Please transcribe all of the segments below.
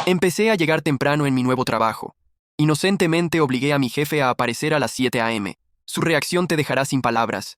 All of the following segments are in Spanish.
Empecé a llegar temprano en mi nuevo trabajo. Inocentemente obligué a mi jefe a aparecer a las 7 a.m. Su reacción te dejará sin palabras.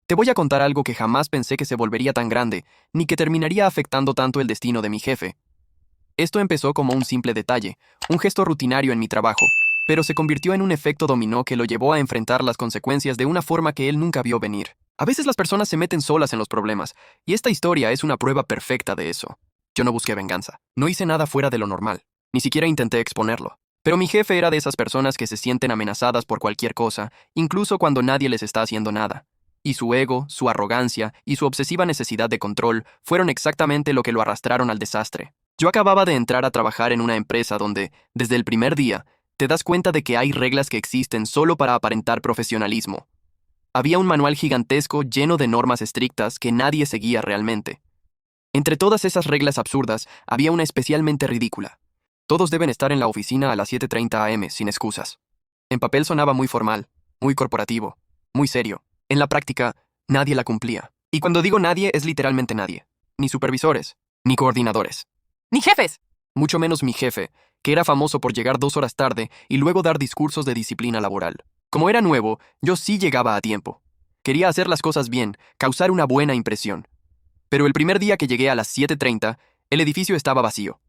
Te voy a contar algo que jamás pensé que se volvería tan grande, ni que terminaría afectando tanto el destino de mi jefe. Esto empezó como un simple detalle, un gesto rutinario en mi trabajo, pero se convirtió en un efecto dominó que lo llevó a enfrentar las consecuencias de una forma que él nunca vio venir. A veces las personas se meten solas en los problemas, y esta historia es una prueba perfecta de eso. Yo no busqué venganza, no hice nada fuera de lo normal, ni siquiera intenté exponerlo. Pero mi jefe era de esas personas que se sienten amenazadas por cualquier cosa, incluso cuando nadie les está haciendo nada. Y su ego, su arrogancia y su obsesiva necesidad de control fueron exactamente lo que lo arrastraron al desastre. Yo acababa de entrar a trabajar en una empresa donde, desde el primer día, te das cuenta de que hay reglas que existen solo para aparentar profesionalismo. Había un manual gigantesco lleno de normas estrictas que nadie seguía realmente. Entre todas esas reglas absurdas, había una especialmente ridícula. Todos deben estar en la oficina a las 7:30 a.m., sin excusas. En papel sonaba muy formal, muy corporativo, muy serio. En la práctica, nadie la cumplía. Y cuando digo nadie, es literalmente nadie. Ni supervisores, ni coordinadores. ¡Ni jefes! Mucho menos mi jefe, que era famoso por llegar 2 horas tarde y luego dar discursos de disciplina laboral. Como era nuevo, yo sí llegaba a tiempo. Quería hacer las cosas bien, causar una buena impresión. Pero el primer día que llegué a las 7:30, el edificio estaba vacío.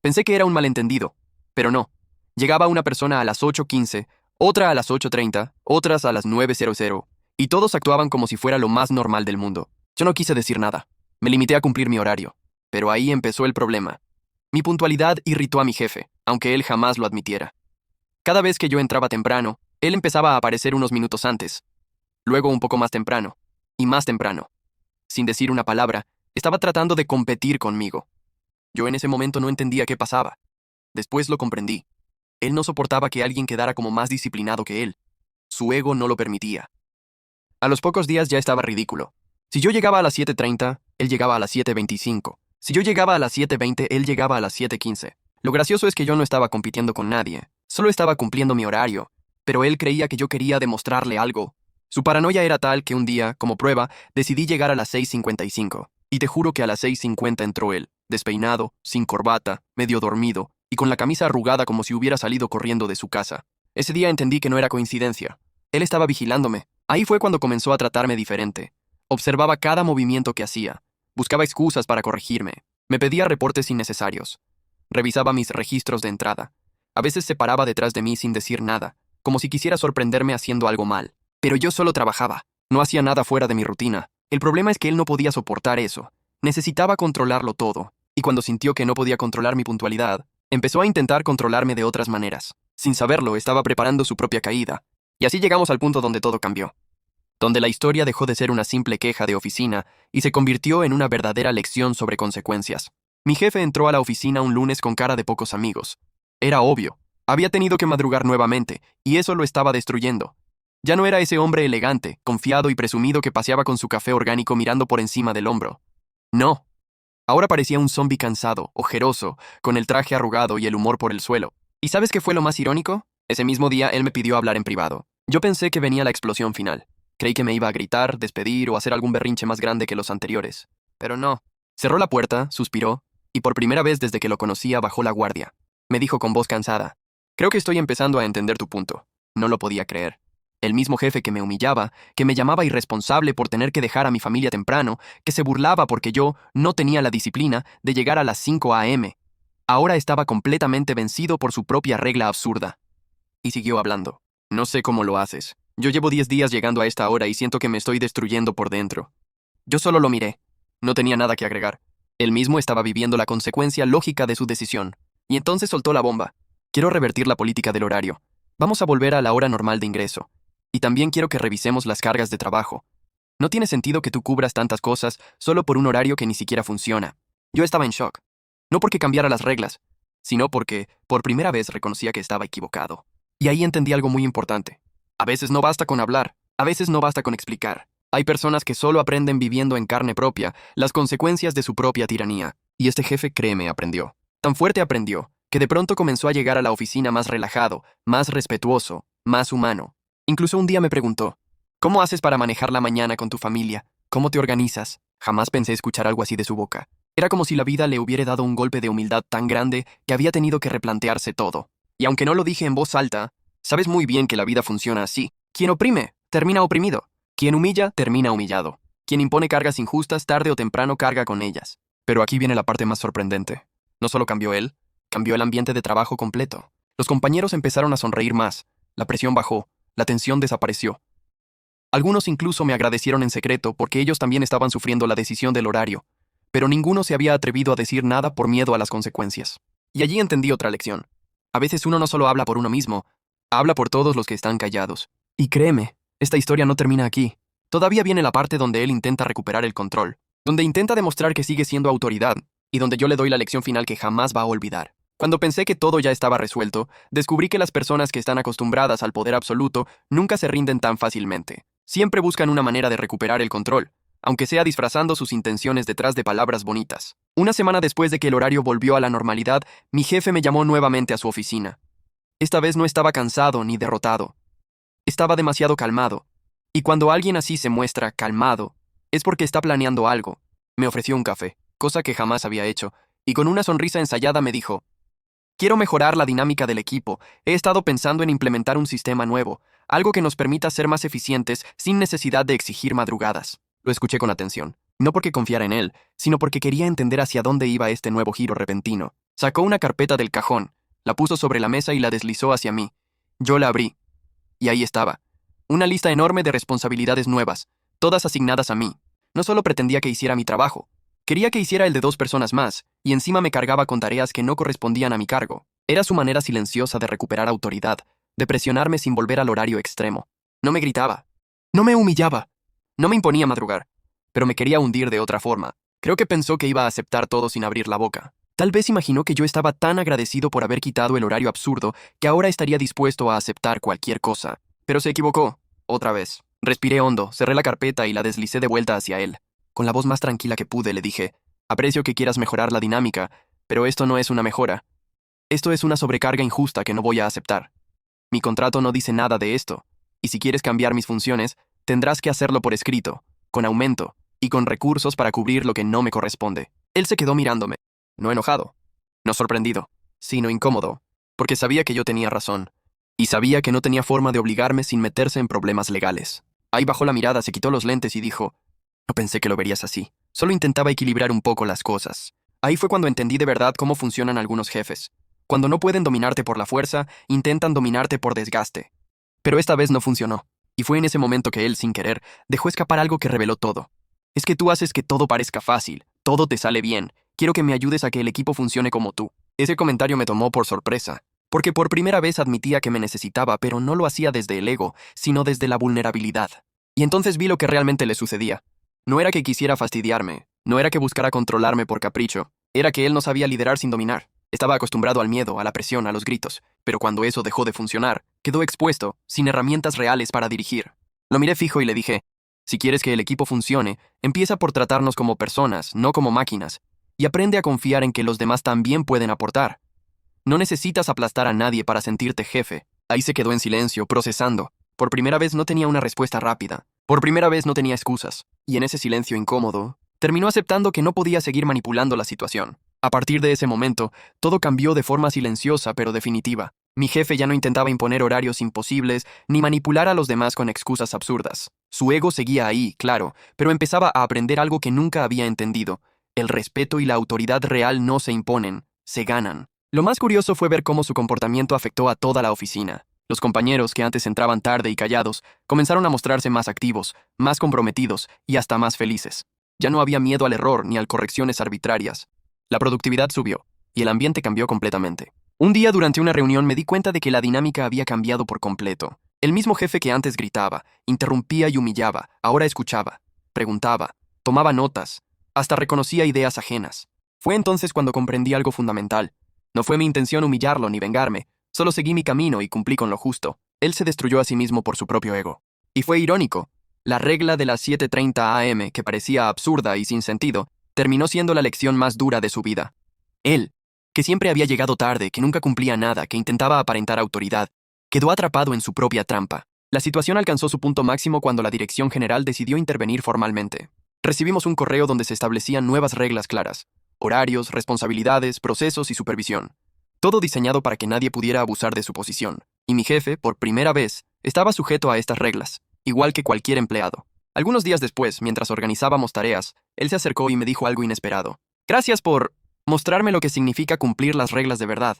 Pensé que era un malentendido, pero no. Llegaba una persona a las 8:15, otra a las 8:30, otras a las 9:00, y todos actuaban como si fuera lo más normal del mundo. Yo no quise decir nada. Me limité a cumplir mi horario. Pero ahí empezó el problema. Mi puntualidad irritó a mi jefe, aunque él jamás lo admitiera. Cada vez que yo entraba temprano, él empezaba a aparecer unos minutos antes. Luego un poco más temprano. Y más temprano. Sin decir una palabra, estaba tratando de competir conmigo. Yo en ese momento no entendía qué pasaba. Después lo comprendí. Él no soportaba que alguien quedara como más disciplinado que él. Su ego no lo permitía. A los pocos días ya estaba ridículo. Si yo llegaba a las 7:30, él llegaba a las 7:25. Si yo llegaba a las 7:20, él llegaba a las 7:15. Lo gracioso es que yo no estaba compitiendo con nadie. Solo estaba cumpliendo mi horario. Pero él creía que yo quería demostrarle algo. Su paranoia era tal que un día, como prueba, decidí llegar a las 6:55. Y te juro que a las 6:50 entró él, despeinado, sin corbata, medio dormido, y con la camisa arrugada como si hubiera salido corriendo de su casa. Ese día entendí que no era coincidencia. Él estaba vigilándome. Ahí fue cuando comenzó a tratarme diferente. Observaba cada movimiento que hacía. Buscaba excusas para corregirme. Me pedía reportes innecesarios. Revisaba mis registros de entrada. A veces se paraba detrás de mí sin decir nada, como si quisiera sorprenderme haciendo algo mal. Pero yo solo trabajaba. No hacía nada fuera de mi rutina. El problema es que él no podía soportar eso. Necesitaba controlarlo todo. Y cuando sintió que no podía controlar mi puntualidad, empezó a intentar controlarme de otras maneras. Sin saberlo, estaba preparando su propia caída. Y así llegamos al punto donde todo cambió. Donde la historia dejó de ser una simple queja de oficina y se convirtió en una verdadera lección sobre consecuencias. Mi jefe entró a la oficina un lunes con cara de pocos amigos. Era obvio. Había tenido que madrugar nuevamente, y eso lo estaba destruyendo. Ya no era ese hombre elegante, confiado y presumido que paseaba con su café orgánico mirando por encima del hombro. No. Ahora parecía un zombi cansado, ojeroso, con el traje arrugado y el humor por el suelo. ¿Y sabes qué fue lo más irónico? Ese mismo día él me pidió hablar en privado. Yo pensé que venía la explosión final. Creí que me iba a gritar, despedir o hacer algún berrinche más grande que los anteriores. Pero no. Cerró la puerta, suspiró, y por primera vez desde que lo conocía bajó la guardia. Me dijo con voz cansada: «Creo que estoy empezando a entender tu punto». No lo podía creer. El mismo jefe que me humillaba, que me llamaba irresponsable por tener que dejar a mi familia temprano, que se burlaba porque yo no tenía la disciplina de llegar a las 5 a.m. Ahora estaba completamente vencido por su propia regla absurda. Y siguió hablando. «No sé cómo lo haces. Yo llevo 10 días llegando a esta hora y siento que me estoy destruyendo por dentro». Yo solo lo miré. No tenía nada que agregar. Él mismo estaba viviendo la consecuencia lógica de su decisión. Y entonces soltó la bomba. «Quiero revertir la política del horario. Vamos a volver a la hora normal de ingreso. Y también quiero que revisemos las cargas de trabajo. No tiene sentido que tú cubras tantas cosas solo por un horario que ni siquiera funciona». Yo estaba en shock. No porque cambiara las reglas, sino porque por primera vez reconocía que estaba equivocado. Y ahí entendí algo muy importante. A veces no basta con hablar, a veces no basta con explicar. Hay personas que solo aprenden viviendo en carne propia las consecuencias de su propia tiranía. Y este jefe, créeme, aprendió. Tan fuerte aprendió, que de pronto comenzó a llegar a la oficina más relajado, más respetuoso, más humano. Incluso un día me preguntó: «¿Cómo haces para manejar la mañana con tu familia? ¿Cómo te organizas?». Jamás pensé escuchar algo así de su boca. Era como si la vida le hubiera dado un golpe de humildad tan grande que había tenido que replantearse todo. Y aunque no lo dije en voz alta, sabes muy bien que la vida funciona así. Quien oprime, termina oprimido. Quien humilla, termina humillado. Quien impone cargas injustas, tarde o temprano carga con ellas. Pero aquí viene la parte más sorprendente. No solo cambió él, cambió el ambiente de trabajo completo. Los compañeros empezaron a sonreír más, la presión bajó, la tensión desapareció. Algunos incluso me agradecieron en secreto porque ellos también estaban sufriendo la decisión del horario, pero ninguno se había atrevido a decir nada por miedo a las consecuencias. Y allí entendí otra lección. A veces uno no solo habla por uno mismo, habla por todos los que están callados. Y créeme, esta historia no termina aquí. Todavía viene la parte donde él intenta recuperar el control, donde intenta demostrar que sigue siendo autoridad, y donde yo le doy la lección final que jamás va a olvidar. Cuando pensé que todo ya estaba resuelto, descubrí que las personas que están acostumbradas al poder absoluto nunca se rinden tan fácilmente. Siempre buscan una manera de recuperar el control, aunque sea disfrazando sus intenciones detrás de palabras bonitas. Una semana después de que el horario volvió a la normalidad, mi jefe me llamó nuevamente a su oficina. Esta vez no estaba cansado ni derrotado. Estaba demasiado calmado. Y cuando alguien así se muestra calmado, es porque está planeando algo. Me ofreció un café, cosa que jamás había hecho, y con una sonrisa ensayada me dijo: quiero mejorar la dinámica del equipo. He estado pensando en implementar un sistema nuevo, algo que nos permita ser más eficientes sin necesidad de exigir madrugadas. Lo escuché con atención, no porque confiara en él, sino porque quería entender hacia dónde iba este nuevo giro repentino. Sacó una carpeta del cajón, la puso sobre la mesa y la deslizó hacia mí. Yo la abrí. Y ahí estaba. Una lista enorme de responsabilidades nuevas, todas asignadas a mí. No solo pretendía que hiciera mi trabajo, quería que hiciera el de 2 personas más, y encima me cargaba con tareas que no correspondían a mi cargo. Era su manera silenciosa de recuperar autoridad, de presionarme sin volver al horario extremo. No me gritaba, no me humillaba, no me imponía madrugar, pero me quería hundir de otra forma. Creo que pensó que iba a aceptar todo sin abrir la boca. Tal vez imaginó que yo estaba tan agradecido por haber quitado el horario absurdo que ahora estaría dispuesto a aceptar cualquier cosa. Pero se equivocó, otra vez. Respiré hondo, cerré la carpeta y la deslicé de vuelta hacia él. Con la voz más tranquila que pude le dije: aprecio que quieras mejorar la dinámica, pero esto no es una mejora. Esto es una sobrecarga injusta que no voy a aceptar. Mi contrato no dice nada de esto, y si quieres cambiar mis funciones, tendrás que hacerlo por escrito, con aumento, y con recursos para cubrir lo que no me corresponde. Él se quedó mirándome, no enojado, no sorprendido, sino incómodo, porque sabía que yo tenía razón, y sabía que no tenía forma de obligarme sin meterse en problemas legales. Ahí bajó la mirada, se quitó los lentes y dijo: no pensé que lo verías así. Solo intentaba equilibrar un poco las cosas. Ahí fue cuando entendí de verdad cómo funcionan algunos jefes. Cuando no pueden dominarte por la fuerza, intentan dominarte por desgaste. Pero esta vez no funcionó. Y fue en ese momento que él, sin querer, dejó escapar algo que reveló todo. Es que tú haces que todo parezca fácil, todo te sale bien. Quiero que me ayudes a que el equipo funcione como tú. Ese comentario me tomó por sorpresa, porque por primera vez admitía que me necesitaba, pero no lo hacía desde el ego, sino desde la vulnerabilidad. Y entonces vi lo que realmente le sucedía. No era que quisiera fastidiarme, no era que buscara controlarme por capricho, era que él no sabía liderar sin dominar. Estaba acostumbrado al miedo, a la presión, a los gritos, pero cuando eso dejó de funcionar, quedó expuesto, sin herramientas reales para dirigir. Lo miré fijo y le dije: si quieres que el equipo funcione, empieza por tratarnos como personas, no como máquinas, y aprende a confiar en que los demás también pueden aportar. No necesitas aplastar a nadie para sentirte jefe. Ahí se quedó en silencio, procesando. Por primera vez no tenía una respuesta rápida. Por primera vez no tenía excusas. Y en ese silencio incómodo, terminó aceptando que no podía seguir manipulando la situación. A partir de ese momento, todo cambió de forma silenciosa pero definitiva. Mi jefe ya no intentaba imponer horarios imposibles ni manipular a los demás con excusas absurdas. Su ego seguía ahí, claro, pero empezaba a aprender algo que nunca había entendido. El respeto y la autoridad real no se imponen, se ganan. Lo más curioso fue ver cómo su comportamiento afectó a toda la oficina. Los compañeros, que antes entraban tarde y callados, comenzaron a mostrarse más activos, más comprometidos y hasta más felices. Ya no había miedo al error ni a correcciones arbitrarias. La productividad subió, y el ambiente cambió completamente. Un día durante una reunión me di cuenta de que la dinámica había cambiado por completo. El mismo jefe que antes gritaba, interrumpía y humillaba, ahora escuchaba, preguntaba, tomaba notas, hasta reconocía ideas ajenas. Fue entonces cuando comprendí algo fundamental. No fue mi intención humillarlo ni vengarme, solo seguí mi camino y cumplí con lo justo. Él se destruyó a sí mismo por su propio ego. Y fue irónico. La regla de las 7:30 AM, que parecía absurda y sin sentido, terminó siendo la lección más dura de su vida. Él, que siempre había llegado tarde, que nunca cumplía nada, que intentaba aparentar autoridad, quedó atrapado en su propia trampa. La situación alcanzó su punto máximo cuando la dirección general decidió intervenir formalmente. Recibimos un correo donde se establecían nuevas reglas claras. horarios, responsabilidades, procesos y supervisión. Todo diseñado para que nadie pudiera abusar de su posición. Y mi jefe, por primera vez, estaba sujeto a estas reglas, igual que cualquier empleado. Algunos días después, mientras organizábamos tareas, él se acercó y me dijo algo inesperado. Gracias por mostrarme lo que significa cumplir las reglas de verdad.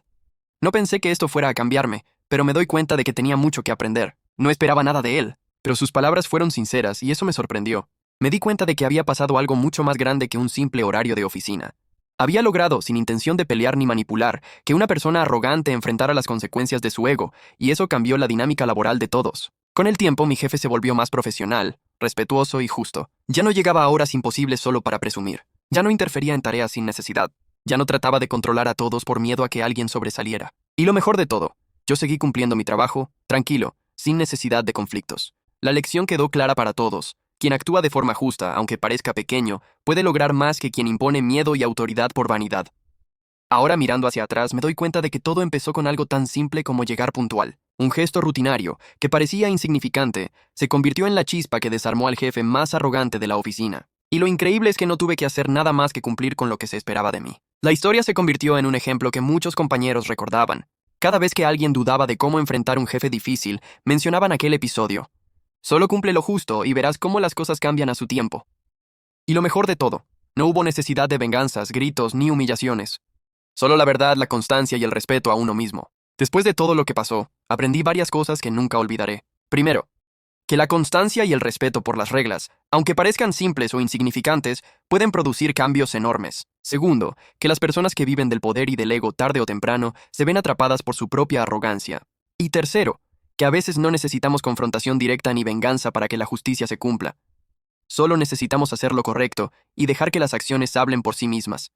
No pensé que esto fuera a cambiarme, pero me doy cuenta de que tenía mucho que aprender. No esperaba nada de él, pero sus palabras fueron sinceras y eso me sorprendió. Me di cuenta de que había pasado algo mucho más grande que un simple horario de oficina. Había logrado, sin intención de pelear ni manipular, que una persona arrogante enfrentara las consecuencias de su ego, y eso cambió la dinámica laboral de todos. Con el tiempo, mi jefe se volvió más profesional, respetuoso y justo. Ya no llegaba a horas imposibles solo para presumir. Ya no interfería en tareas sin necesidad. Ya no trataba de controlar a todos por miedo a que alguien sobresaliera. Y lo mejor de todo, yo seguí cumpliendo mi trabajo, tranquilo, sin necesidad de conflictos. La lección quedó clara para todos. Quien actúa de forma justa, aunque parezca pequeño, puede lograr más que quien impone miedo y autoridad por vanidad. Ahora mirando hacia atrás me doy cuenta de que todo empezó con algo tan simple como llegar puntual. Un gesto rutinario, que parecía insignificante, se convirtió en la chispa que desarmó al jefe más arrogante de la oficina. Y lo increíble es que no tuve que hacer nada más que cumplir con lo que se esperaba de mí. La historia se convirtió en un ejemplo que muchos compañeros recordaban. Cada vez que alguien dudaba de cómo enfrentar un jefe difícil, mencionaban aquel episodio. Solo cumple lo justo y verás cómo las cosas cambian a su tiempo. Y lo mejor de todo, no hubo necesidad de venganzas, gritos ni humillaciones. Solo la verdad, la constancia y el respeto a uno mismo. Después de todo lo que pasó, aprendí varias cosas que nunca olvidaré. Primero, que la constancia y el respeto por las reglas, aunque parezcan simples o insignificantes, pueden producir cambios enormes. Segundo, que las personas que viven del poder y del ego tarde o temprano se ven atrapadas por su propia arrogancia. Y tercero, que a veces no necesitamos confrontación directa ni venganza para que la justicia se cumpla. Solo necesitamos hacer lo correcto y dejar que las acciones hablen por sí mismas.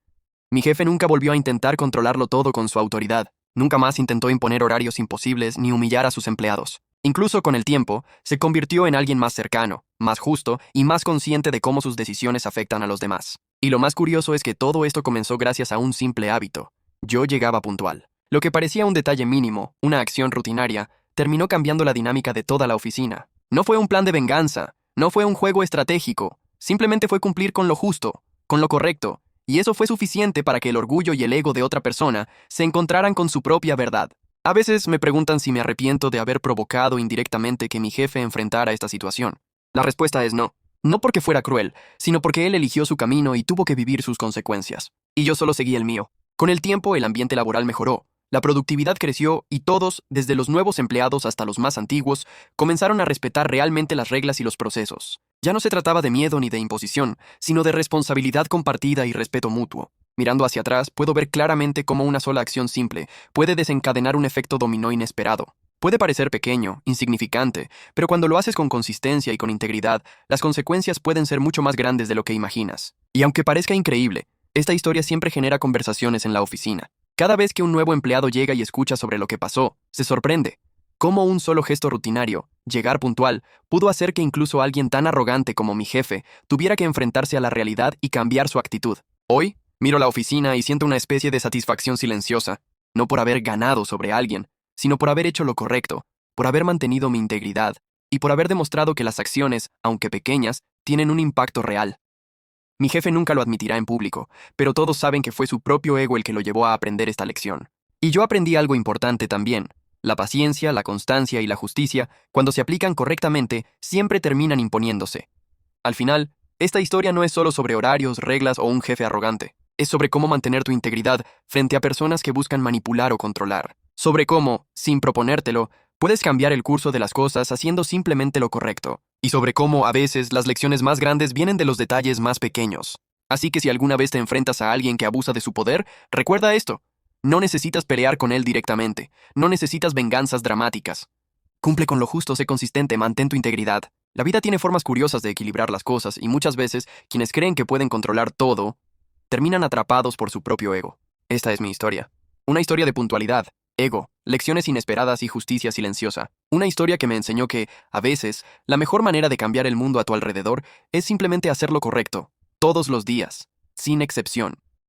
Mi jefe nunca volvió a intentar controlarlo todo con su autoridad. Nunca más intentó imponer horarios imposibles ni humillar a sus empleados. Incluso con el tiempo, se convirtió en alguien más cercano, más justo y más consciente de cómo sus decisiones afectan a los demás. Y lo más curioso es que todo esto comenzó gracias a un simple hábito. Yo llegaba puntual. Lo que parecía un detalle mínimo, una acción rutinaria, terminó cambiando la dinámica de toda la oficina. No fue un plan de venganza, no fue un juego estratégico, simplemente fue cumplir con lo justo, con lo correcto, y eso fue suficiente para que el orgullo y el ego de otra persona se encontraran con su propia verdad. A veces me preguntan si me arrepiento de haber provocado indirectamente que mi jefe enfrentara esta situación. La respuesta es no. No porque fuera cruel, sino porque él eligió su camino y tuvo que vivir sus consecuencias. Y yo solo seguí el mío. Con el tiempo, el ambiente laboral mejoró. La productividad creció y todos, desde los nuevos empleados hasta los más antiguos, comenzaron a respetar realmente las reglas y los procesos. Ya no se trataba de miedo ni de imposición, sino de responsabilidad compartida y respeto mutuo. Mirando hacia atrás, puedo ver claramente cómo una sola acción simple puede desencadenar un efecto dominó inesperado. Puede parecer pequeño, insignificante, pero cuando lo haces con consistencia y con integridad, las consecuencias pueden ser mucho más grandes de lo que imaginas. Y aunque parezca increíble, esta historia siempre genera conversaciones en la oficina. Cada vez que un nuevo empleado llega y escucha sobre lo que pasó, se sorprende. Cómo un solo gesto rutinario, llegar puntual, pudo hacer que incluso alguien tan arrogante como mi jefe tuviera que enfrentarse a la realidad y cambiar su actitud. Hoy, miro la oficina y siento una especie de satisfacción silenciosa, no por haber ganado sobre alguien, sino por haber hecho lo correcto, por haber mantenido mi integridad y por haber demostrado que las acciones, aunque pequeñas, tienen un impacto real. Mi jefe nunca lo admitirá en público, pero todos saben que fue su propio ego el que lo llevó a aprender esta lección. Y yo aprendí algo importante también. La paciencia, la constancia y la justicia, cuando se aplican correctamente, siempre terminan imponiéndose. Al final, esta historia no es solo sobre horarios, reglas o un jefe arrogante. Es sobre cómo mantener tu integridad frente a personas que buscan manipular o controlar. Sobre cómo, sin proponértelo, puedes cambiar el curso de las cosas haciendo simplemente lo correcto. Y sobre cómo, a veces, las lecciones más grandes vienen de los detalles más pequeños. Así que si alguna vez te enfrentas a alguien que abusa de su poder, recuerda esto. No necesitas pelear con él directamente. No necesitas venganzas dramáticas. Cumple con lo justo, sé consistente, mantén tu integridad. La vida tiene formas curiosas de equilibrar las cosas y muchas veces, quienes creen que pueden controlar todo, terminan atrapados por su propio ego. Esta es mi historia. Una historia de puntualidad, ego, lecciones inesperadas y justicia silenciosa. Una historia que me enseñó que, a veces, la mejor manera de cambiar el mundo a tu alrededor es simplemente hacer lo correcto, todos los días, sin excepción.